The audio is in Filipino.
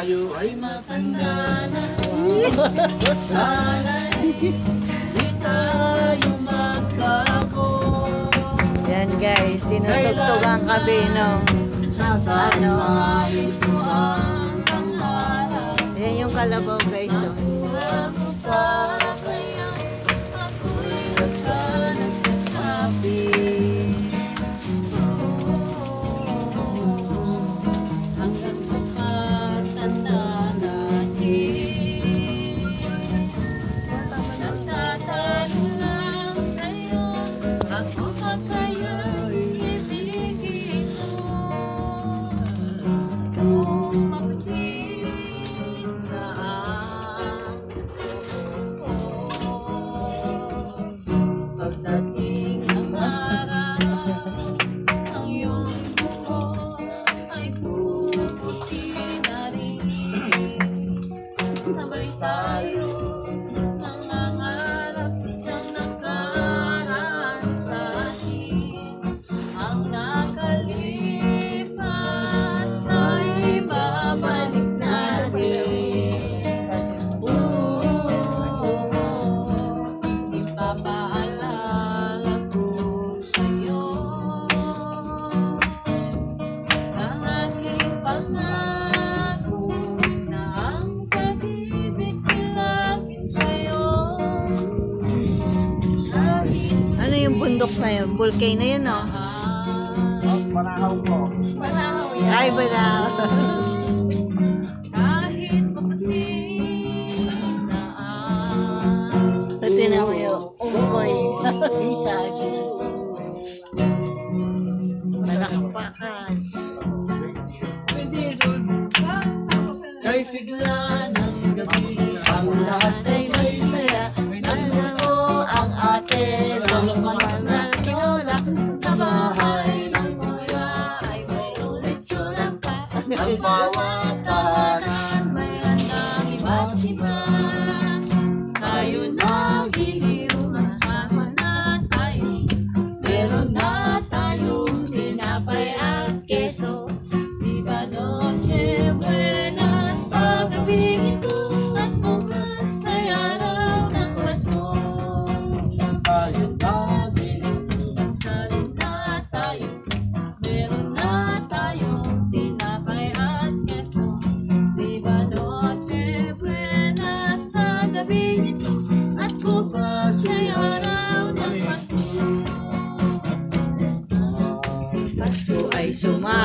tayo ay matanda na. Sana'y di tayo magbago. Yan guys, tinutugtugan kami nung ano. Yan yung kalabaw guys. Pagdating ng araw, ang iyong buhos ay puputi na rin. Sabay tayo nangangarap ng nakaraan sa atin. Ang nakalipas ay babalik natin. Ipapaalala ko sa'yo ang aking pangako na ang pag-ibig kilapin sa'yo. Ano yung bundok na yun? Volcano yun, no? Banahaw ko. Banahaw yan. Ay, Banahaw. Kahit mapating daan. Pati na mo yung umoy. Isa. Malakpakan. Kay sigla ng gabi, ang lahat ay may saya. Alam mo ang ate, lulungan na tinola. Sa bahay ng kuya ay mayroong lechon pa. Ang bawat tahanan may handang iba't iba. Tayo naghihiro, magsama na tayo. Meron na tayong tinapay at keso. Di ba noche buena sa gabing ito, at bukas ay araw ng Pasko. Tayo magsalin na tayo. Meron na tayong tinapay at keso. Di ba noche buena sa gabing ito, at bukas ay araw ng Pasko. Pasko ay suma.